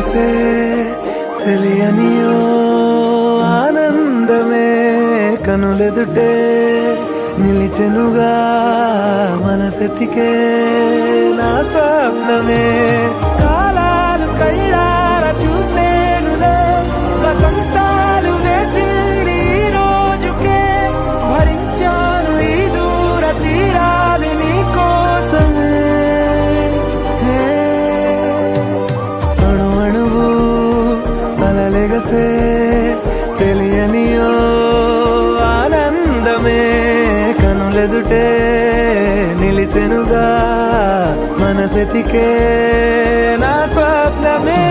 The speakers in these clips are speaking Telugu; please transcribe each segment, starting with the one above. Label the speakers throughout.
Speaker 1: మనసే తెలియనియో ఆనందమే కనులెదుటే నిలిచెనుగా మనసెతికే నా స్వప్నమే కాలాలు కళ్ళార చూసేనులే వసంతాలు వేచింది ఈ రోజుకే భరించాను ఈ దూర తీరాలు నీ కోసమే అణు అణువు అలలెగసే తెలియనియో ఆనందమే కనులెదుటే నిలిచెనుగా మనసెతికే నా స్వప్నమే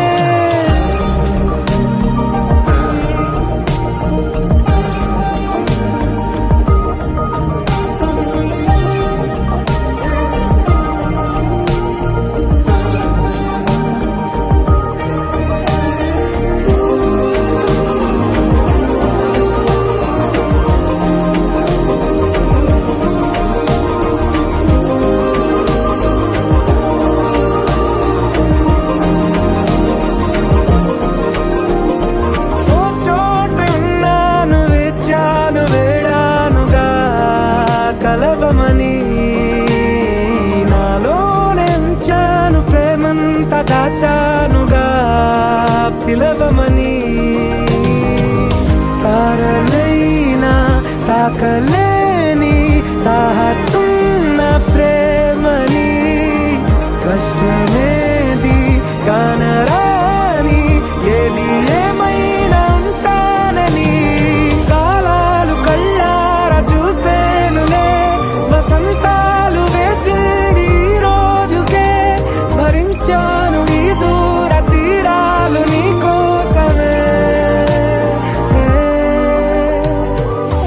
Speaker 1: కలవమని నాలోనెంచాను ప్రేమంత దాచానుగా పిలవమని తారలైనా తాకలేని తాహతున్న ప్రేమని కష్టమేది కానరాని ఏది ఏమైనా ఉంటానని కాలాలు కళ్ళార చూసేనులే వసంతాలు వేచింది ఈ రోజుకే భరించాను ఈ దూర తీరాలు నీ కోసమే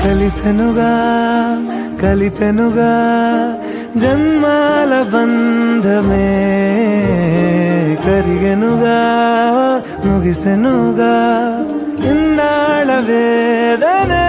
Speaker 1: కలిసెనుగా కలిపెనుగా జన్మాల బంధమే కరిగెనుగా ముగిసెనుగా ఇన్నాళ్ళ వేదనే